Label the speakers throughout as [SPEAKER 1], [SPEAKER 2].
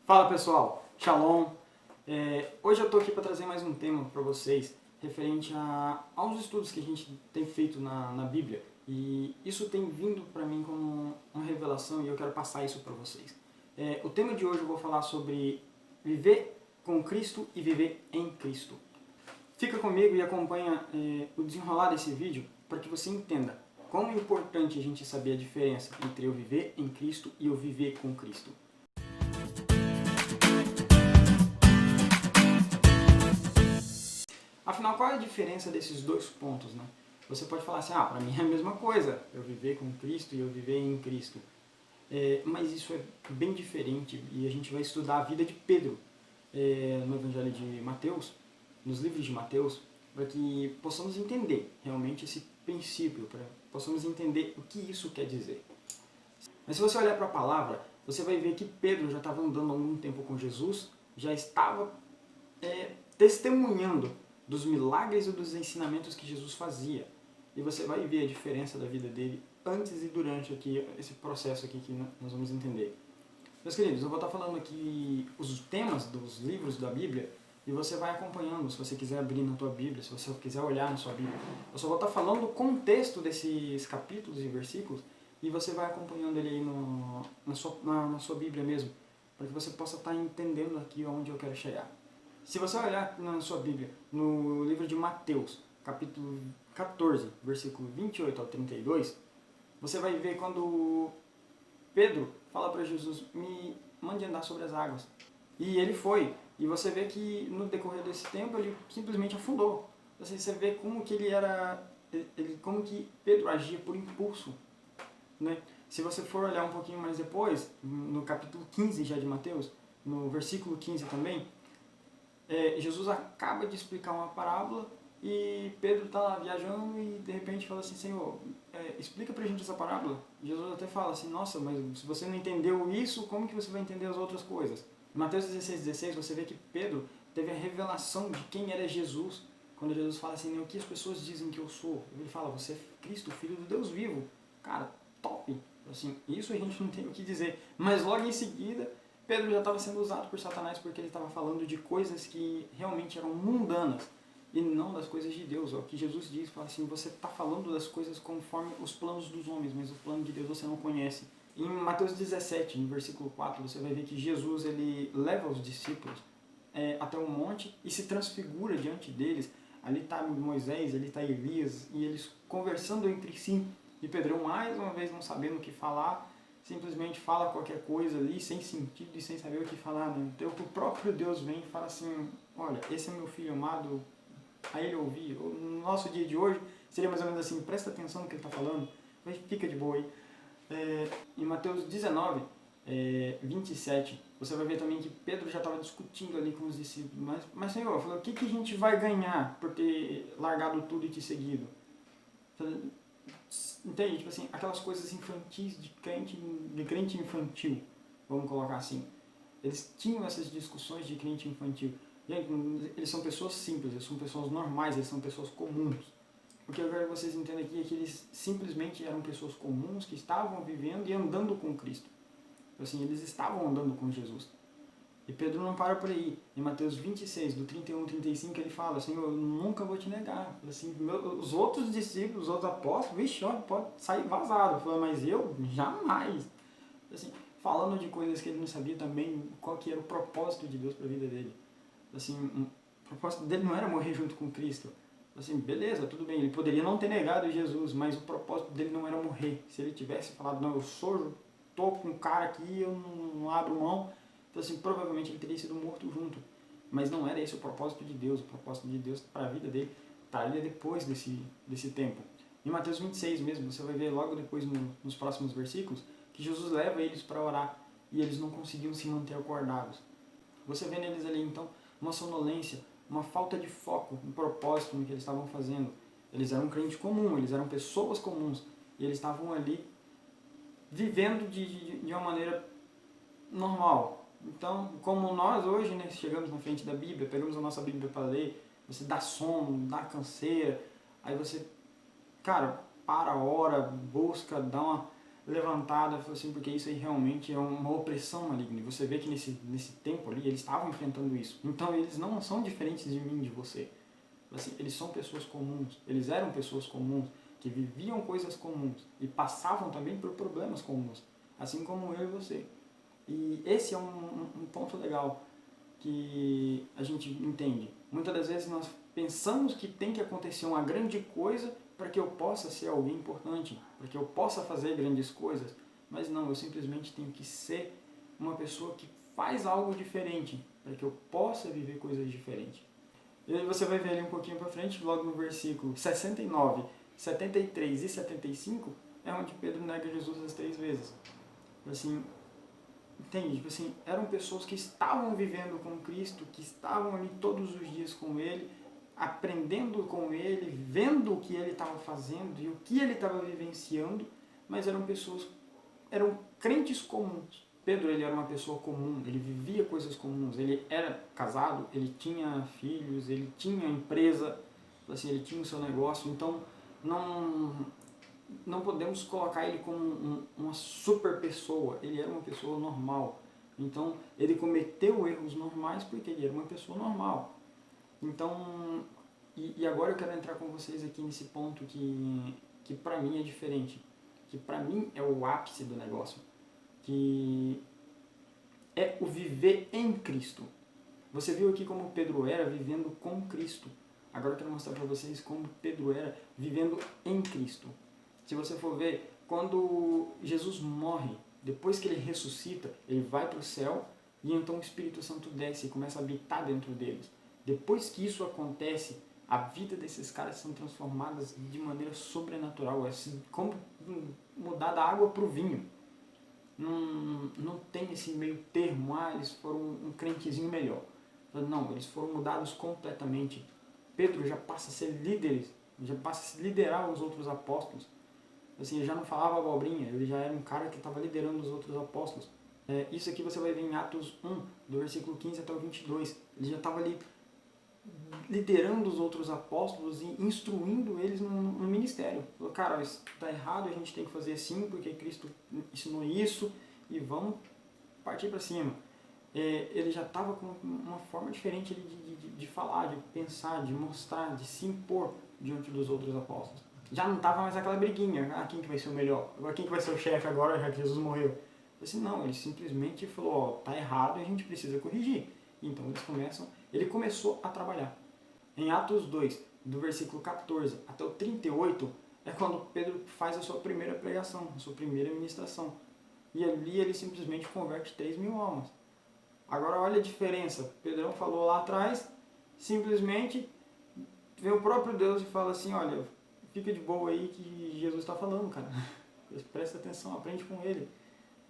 [SPEAKER 1] Fala pessoal, Shalom! Hoje eu estou aqui para trazer mais um tema para vocês referente aos estudos que a gente tem feito na Bíblia, e isso tem vindo para mim como uma revelação e eu quero passar isso para vocês. O tema de hoje eu vou falar sobre viver com Cristo e viver em Cristo. Fica comigo e acompanha o desenrolar desse vídeo para que você entenda como é importante a gente saber a diferença entre eu viver em Cristo e eu viver com Cristo. Afinal, qual é a diferença desses dois pontos, né? Você pode falar assim, para mim é a mesma coisa, eu viver com Cristo e eu viver em Cristo. Mas isso é bem diferente e a gente vai estudar a vida de Pedro no Evangelho de Mateus, nos livros de Mateus, para que possamos entender realmente esse princípio, para possamos entender o que isso quer dizer. Mas se você olhar para a palavra, você vai ver que Pedro já estava andando há algum tempo com Jesus, já estava testemunhando dos milagres e dos ensinamentos que Jesus fazia. E você vai ver a diferença da vida dele antes e durante aqui, esse processo aqui que nós vamos entender. Meus queridos, eu vou estar falando aqui os temas dos livros da Bíblia e você vai acompanhando, se você quiser abrir na tua Bíblia, se você quiser olhar na sua Bíblia. Eu só vou estar falando o contexto desses capítulos e versículos e você vai acompanhando ele aí na sua Bíblia mesmo, para que você possa estar entendendo aqui onde eu quero chegar. Se você olhar na sua Bíblia, no livro de Mateus, capítulo 14, versículo 28 ao 32, você vai ver quando Pedro fala para Jesus, me mande andar sobre as águas. E ele foi. E você vê que no decorrer desse tempo ele simplesmente afundou. Você vê como que como que Pedro agia por impulso, né? Se você for olhar um pouquinho mais depois, no capítulo 15 já de Mateus, no versículo 15 também, Jesus acaba de explicar uma parábola e Pedro está lá viajando e de repente fala assim, Senhor, explica pra gente essa parábola. Jesus até fala assim, nossa, mas se você não entendeu isso, como que você vai entender as outras coisas? Em Mateus 16:16 você vê que Pedro teve a revelação de quem era Jesus, quando Jesus fala assim, o que as pessoas dizem que eu sou? Ele fala, você é Cristo, Filho do Deus vivo. Cara, top! Assim, isso a gente não tem o que dizer. Mas logo em seguida, Pedro já estava sendo usado por Satanás porque ele estava falando de coisas que realmente eram mundanas e não das coisas de Deus. É o que Jesus diz, fala assim, você está falando das coisas conforme os planos dos homens, mas o plano de Deus você não conhece. Em Mateus 17, no versículo 4, você vai ver que Jesus ele leva os discípulos até um monte e se transfigura diante deles. Ali está Moisés, ali está Elias, e eles conversando entre si. E Pedrão, mais uma vez, não sabendo o que falar, simplesmente fala qualquer coisa ali, sem sentido e sem saber o que falar, né? Então o próprio Deus vem e fala assim, olha, esse é meu filho amado, a ele ouvir. No nosso dia de hoje, seria mais ou menos assim, presta atenção no que ele está falando, mas fica de boa aí. Em Mateus 19, 27, você vai ver também que Pedro já estava discutindo ali com os discípulos, mas Senhor, falou, o que a gente vai ganhar por ter largado tudo e te seguido? Entende? Tipo assim, aquelas coisas infantis de crente infantil, vamos colocar assim. Eles tinham essas discussões de crente infantil. Gente, eles são pessoas simples, eles são pessoas normais, eles são pessoas comuns. O que eu quero que vocês entendam aqui é que eles simplesmente eram pessoas comuns que estavam vivendo e andando com Cristo. Assim, eles estavam andando com Jesus. E Pedro não para por aí. Em Mateus 26, do 31 ao 35, ele fala, Senhor, eu nunca vou te negar. Assim, os outros discípulos, os outros apóstolos, vixe, ó, pode sair vazado. Fala, mas eu jamais. Assim, falando de coisas que ele não sabia também, qual que era o propósito de Deus para a vida dele. Assim, o propósito dele não era morrer junto com Cristo. Assim, beleza, tudo bem, ele poderia não ter negado Jesus, mas o propósito dele não era morrer. Se ele tivesse falado, não, eu tô com um cara aqui, eu não abro mão, então assim, provavelmente ele teria sido morto junto. Mas não era esse o propósito de Deus. O propósito de Deus para a vida dele estaria depois desse tempo. Em Mateus 26 mesmo, você vai ver logo depois nos próximos versículos, que Jesus leva eles para orar e eles não conseguiam se manter acordados. Você vê neles ali então uma sonolência, uma falta de foco, um propósito no que eles estavam fazendo. Eles eram um crente comum, eles eram pessoas comuns e eles estavam ali vivendo de uma maneira normal. Então, como nós hoje, né, chegamos na frente da Bíblia, pegamos a nossa Bíblia para ler, você dá sono, dá canseira, aí você, cara, para, ora, busca, dá levantada, falou assim, porque isso aí realmente é uma opressão maligna. E você vê que nesse tempo ali, eles estavam enfrentando isso. Então eles não são diferentes de mim, de você. Assim, eles são pessoas comuns, eles eram pessoas comuns, que viviam coisas comuns e passavam também por problemas comuns, assim como eu e você. E esse é um ponto legal que a gente entende. Muitas das vezes nós pensamos que tem que acontecer uma grande coisa para que eu possa ser alguém importante, para que eu possa fazer grandes coisas, mas não, eu simplesmente tenho que ser uma pessoa que faz algo diferente, para que eu possa viver coisas diferentes. E aí você vai ver ali um pouquinho para frente, logo no versículo 69, 73 e 75, é onde Pedro nega Jesus as 3 vezes. Assim, entende? Tipo assim, eram pessoas que estavam vivendo com Cristo, que estavam ali todos os dias com Ele, aprendendo com Ele, vendo o que Ele estava fazendo e o que Ele estava vivenciando, mas eram pessoas, eram crentes comuns. Pedro, ele era uma pessoa comum, ele vivia coisas comuns, ele era casado, ele tinha filhos, ele tinha empresa, assim, ele tinha o seu negócio, então não podemos colocar ele como uma super pessoa, ele era uma pessoa normal. Então, ele cometeu erros normais porque ele era uma pessoa normal. Então, e agora eu quero entrar com vocês aqui nesse ponto que para mim é diferente, que para mim é o ápice do negócio, que é o viver em Cristo. Você viu aqui como Pedro era vivendo com Cristo. Agora eu quero mostrar para vocês como Pedro era vivendo em Cristo. Se você for ver, quando Jesus morre, depois que ele ressuscita, ele vai para o céu e então o Espírito Santo desce e começa a habitar dentro deles. Depois que isso acontece, a vida desses caras são transformadas de maneira sobrenatural. É assim, como mudar da água para o vinho. Não tem esse meio termo, eles foram um crentezinho melhor. Não, eles foram mudados completamente. Pedro já passa a ser líder, já passa a liderar os outros apóstolos. Assim, ele já não falava abobrinha, ele já era um cara que estava liderando os outros apóstolos. Isso aqui você vai ver em Atos 1, do versículo 15 até o 22. Ele já estava ali liderando os outros apóstolos e instruindo eles no ministério. Falou, cara, isso está errado, a gente tem que fazer assim, porque Cristo ensinou isso, e vamos partir para cima. Ele já estava com uma forma diferente de falar, de pensar, de mostrar, de se impor diante dos outros apóstolos. Já não estava mais aquela briguinha, quem que vai ser o melhor? Agora quem que vai ser o chefe agora, já que Jesus morreu? Assim, não, ele simplesmente falou, tá errado e a gente precisa corrigir. Então ele começou a trabalhar. Em Atos 2, do versículo 14 até o 38, é quando Pedro faz a sua primeira pregação, a sua primeira ministração. E ali ele simplesmente converte 3.000 almas. Agora olha a diferença. Pedrão falou lá atrás, simplesmente vem o próprio Deus e fala assim, olha, fica de boa aí que Jesus está falando, cara. Presta atenção, aprende com ele.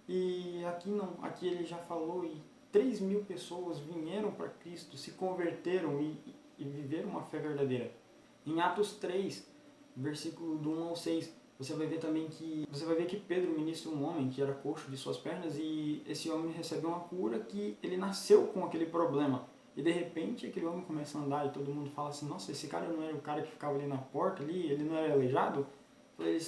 [SPEAKER 1] E aqui não, aqui ele já falou e 3.000 pessoas vieram para Cristo, se converteram e viveram uma fé verdadeira. Em Atos 3, versículo do 1 ao 6, você vai ver que Pedro ministra um homem que era coxo de suas pernas e esse homem recebe uma cura que ele nasceu com aquele problema. E de repente aquele homem começa a andar e todo mundo fala assim, nossa, esse cara não era o cara que ficava ali na porta, ali, ele não era aleijado?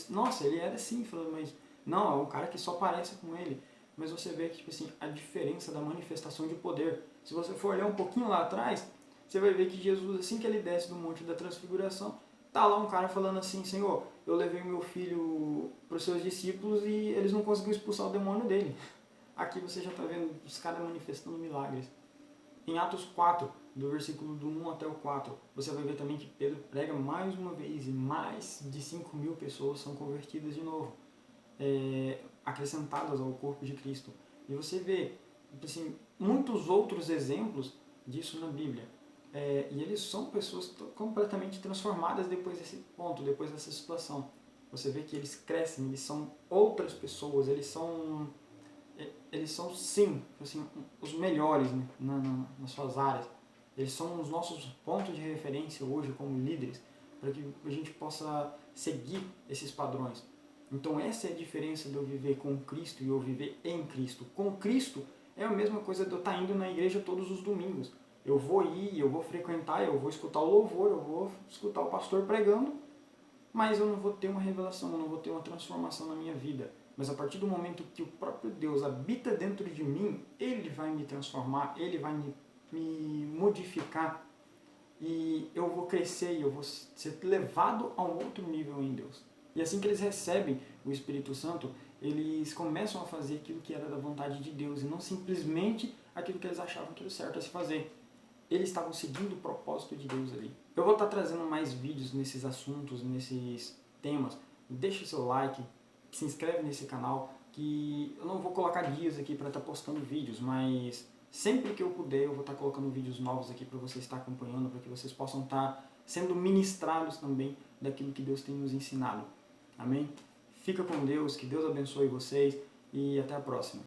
[SPEAKER 1] Nossa, ele era sim, mas não, é um cara que só parece com ele. Mas você vê que tipo assim, a diferença da manifestação de poder. Se você for olhar um pouquinho lá atrás, você vai ver que Jesus, assim que ele desce do Monte da Transfiguração, tá lá um cara falando assim, Senhor, eu levei meu filho para os seus discípulos e eles não conseguiram expulsar o demônio dele. Aqui você já está vendo os caras manifestando milagres. Em Atos 4, do versículo do 1 até o 4, você vai ver também que Pedro prega mais uma vez e mais de 5.000 pessoas são convertidas de novo, acrescentadas ao corpo de Cristo. E você vê assim, muitos outros exemplos disso na Bíblia. E eles são pessoas completamente transformadas depois desse ponto, depois dessa situação. Você vê que eles crescem, eles são outras pessoas, eles são sim, assim, os melhores, né, nas suas áreas. Eles são os nossos pontos de referência hoje como líderes, para que a gente possa seguir esses padrões. Então essa é a diferença de eu viver com Cristo e eu viver em Cristo. Com Cristo é a mesma coisa de eu estar indo na igreja todos os domingos. Eu vou ir, eu vou frequentar, eu vou escutar o louvor, eu vou escutar o pastor pregando, mas eu não vou ter uma revelação, eu não vou ter uma transformação na minha vida. Mas a partir do momento que o próprio Deus habita dentro de mim, Ele vai me transformar, Ele vai me modificar e eu vou crescer e eu vou ser levado a um outro nível em Deus. E assim que eles recebem o Espírito Santo, eles começam a fazer aquilo que era da vontade de Deus e não simplesmente aquilo que eles achavam que era o certo a se fazer. Eles estavam seguindo o propósito de Deus ali. Eu vou estar trazendo mais vídeos nesses assuntos, nesses temas. Deixa o seu like, se inscreve nesse canal, que eu não vou colocar dias aqui para estar postando vídeos, mas sempre que eu puder eu vou estar colocando vídeos novos aqui para vocês estar acompanhando, para que vocês possam estar sendo ministrados também daquilo que Deus tem nos ensinado. Amém? Fica com Deus, que Deus abençoe vocês e até a próxima.